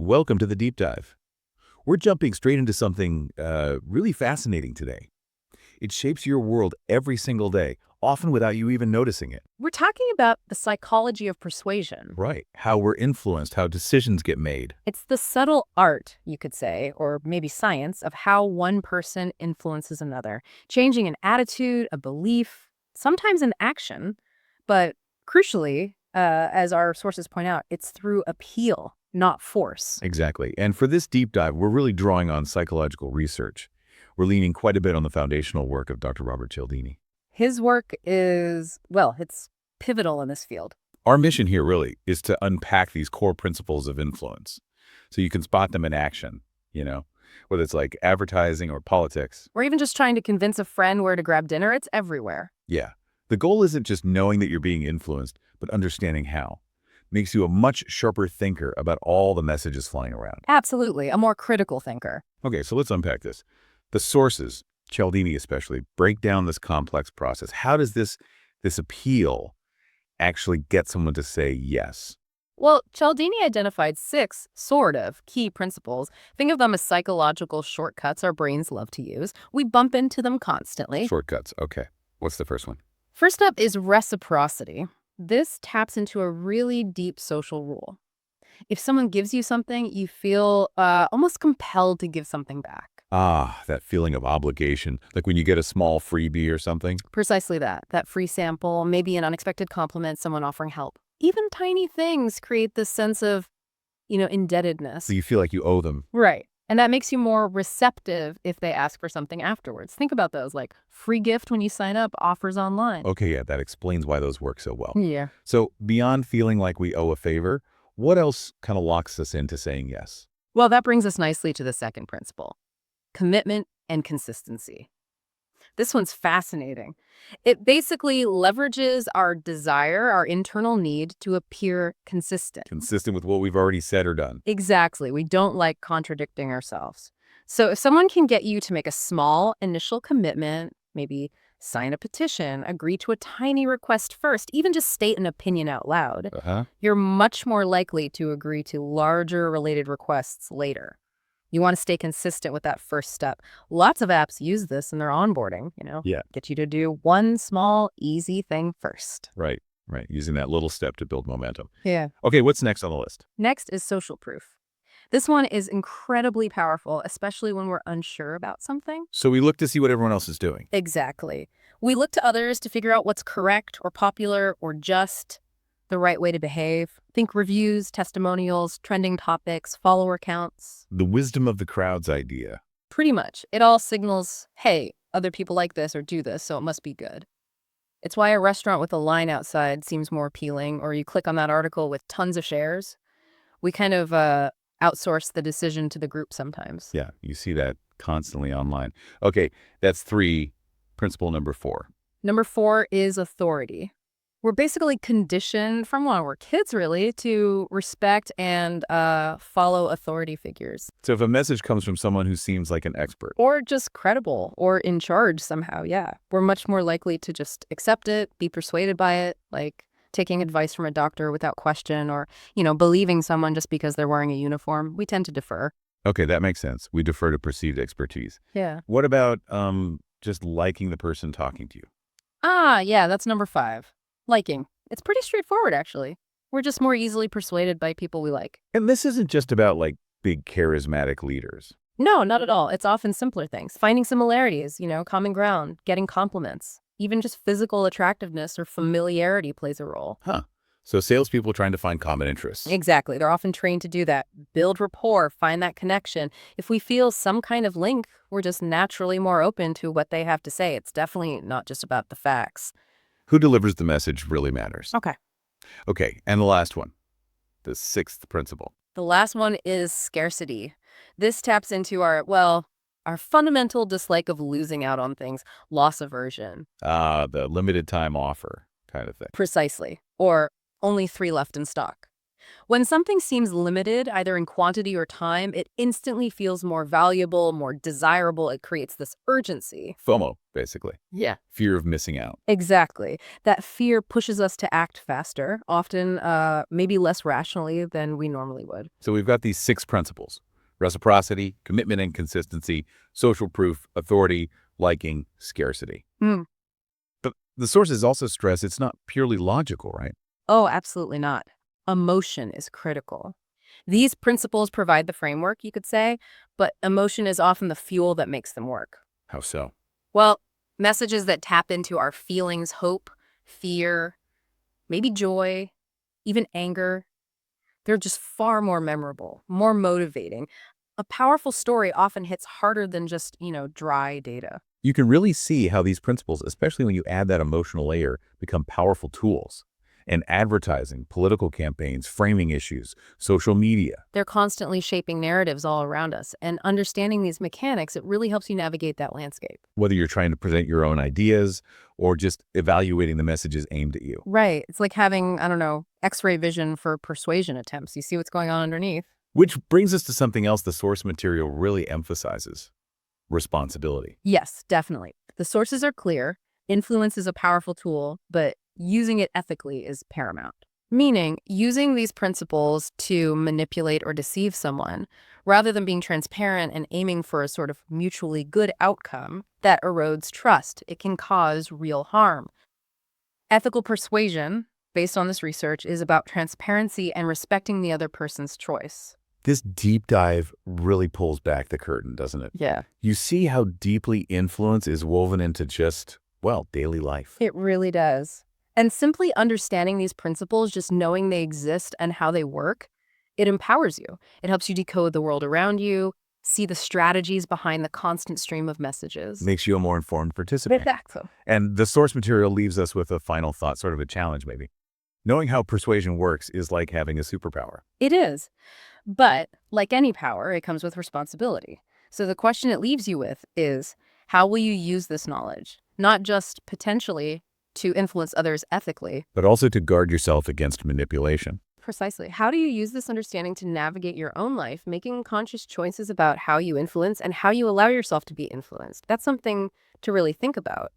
Welcome to the deep dive. We're jumping straight into something really fascinating today. It shapes your world every single day, often without you even noticing it. We're talking about the psychology of persuasion. Right. How we're influenced, how decisions get made. It's the subtle art, you could say, or maybe science, of how one person influences another, changing an attitude, a belief, sometimes an action. But crucially, as our sources point out, it's through appeal, not force. Exactly. And for this deep dive, we're really drawing on psychological research. We're leaning quite a bit on the foundational work of Dr. Robert Cialdini. His work is, well, it's pivotal in this field. Our mission here really is to unpack these core principles of influence so you can spot them in action, whether it's like advertising or politics. Or even just trying to convince a friend where to grab dinner, it's everywhere. Yeah. The goal isn't just knowing that you're being influenced, but understanding how. Makes you a much sharper thinker about all the messages flying around. Absolutely, a more critical thinker. Okay, so let's unpack this. The sources, Cialdini especially, break down this complex process. How does this appeal actually get someone to say yes? Well, Cialdini identified 6 sort of key principles. Think of them as psychological shortcuts our brains love to use. We bump into them constantly. Shortcuts, okay. What's the first one? First up is reciprocity. This taps into a really deep social rule. If someone gives you something, you feel almost compelled to give something back. Ah, that feeling of obligation, like when you get a small freebie or something. Precisely that free sample, maybe an unexpected compliment, someone offering help. Even tiny things create this sense of, indebtedness. So you feel like you owe them. Right. And that makes you more receptive if they ask for something afterwards. Think about those, like free gift when you sign up, offers online. Okay, yeah, that explains why those work so well. Yeah. So beyond feeling like we owe a favor, what else kind of locks us into saying yes? Well, that brings us nicely to the second principle, commitment and consistency. This one's fascinating. It basically leverages our desire, our internal need to appear consistent. Consistent with what we've already said or done. Exactly. We don't like contradicting ourselves. So if someone can get you to make a small initial commitment, maybe sign a petition, agree to a tiny request first, even just state an opinion out loud, you're much more likely to agree to larger related requests later. You want to stay consistent with that first step. Lots of apps use this in their onboarding, Yeah. Get you to do one small, easy thing first. Right. Using that little step to build momentum. Yeah. Okay, what's next on the list? Next is social proof. This one is incredibly powerful, especially when we're unsure about something. So we look to see what everyone else is doing. Exactly. We look to others to figure out what's correct or popular or just the right way to behave. Think reviews, testimonials, trending topics, follower counts. The wisdom of the crowd's idea. Pretty much. It all signals, hey, other people like this or do this, so it must be good. It's why a restaurant with a line outside seems more appealing, or you click on that article with tons of shares. We kind of outsource the decision to the group sometimes. Yeah, you see that constantly online. Okay, that's 3. Principle number 4. Number 4 is authority. We're basically conditioned from when we're kids, really, to respect and follow authority figures. So if a message comes from someone who seems like an expert. Or just credible or in charge somehow, yeah. We're much more likely to just accept it, be persuaded by it, like taking advice from a doctor without question or, believing someone just because they're wearing a uniform. We tend to defer. Okay, that makes sense. We defer to perceived expertise. Yeah. What about just liking the person talking to you? Yeah, that's number 5. Liking. It's pretty straightforward, actually. We're just more easily persuaded by people we like. And this isn't just about like big charismatic leaders. No, not at all. It's often simpler things. Finding similarities, common ground, getting compliments. Even just physical attractiveness or familiarity plays a role. Huh. So salespeople trying to find common interests. Exactly. They're often trained to do that. Build rapport, find that connection. If we feel some kind of link, we're just naturally more open to what they have to say. It's definitely not just about the facts. Who delivers the message really matters. Okay, and the last one, the 6th principle. The last one is scarcity. This taps into our fundamental dislike of losing out on things, loss aversion. The limited time offer kind of thing. Precisely. Or only 3 left in stock. When something seems limited, either in quantity or time, it instantly feels more valuable, more desirable. It creates this urgency. FOMO, basically. Yeah. Fear of missing out. Exactly. That fear pushes us to act faster, often maybe less rationally than we normally would. So we've got these 6 principles: reciprocity, commitment and consistency, social proof, authority, liking, scarcity. Hmm. But the sources also stress it's not purely logical, right? Oh, absolutely not. Emotion is critical. These principles provide the framework, you could say, but emotion is often the fuel that makes them work. How so? Well, messages that tap into our feelings, hope, fear, maybe joy, even anger, they're just far more memorable, more motivating. A powerful story often hits harder than just, dry data. You can really see how these principles, especially when you add that emotional layer, become powerful tools. And advertising, political campaigns, framing issues, social media. They're constantly shaping narratives all around us, and understanding these mechanics, it really helps you navigate that landscape. Whether you're trying to present your own ideas or just evaluating the messages aimed at you. Right. It's like having, I don't know, X-ray vision for persuasion attempts. You see what's going on underneath. Which brings us to something else the source material really emphasizes: responsibility. Yes, definitely. The sources are clear. Influence is a powerful tool, but using it ethically is paramount. Meaning, using these principles to manipulate or deceive someone, rather than being transparent and aiming for a sort of mutually good outcome that erodes trust. It can cause real harm. Ethical persuasion, based on this research, is about transparency and respecting the other person's choice. This deep dive really pulls back the curtain, doesn't it? Yeah. You see how deeply influence is woven into just, well, daily life. It really does. And simply understanding these principles, just knowing they exist and how they work, it empowers you. It helps you decode the world around you, see the strategies behind the constant stream of messages. Makes you a more informed participant. Exactly. And the source material leaves us with a final thought, sort of a challenge maybe. Knowing how persuasion works is like having a superpower. It is. But like any power, it comes with responsibility. So the question it leaves you with is, how will you use this knowledge? Not just potentially to influence others ethically. But also to guard yourself against manipulation. Precisely. How do you use this understanding to navigate your own life, making conscious choices about how you influence and how you allow yourself to be influenced? That's something to really think about.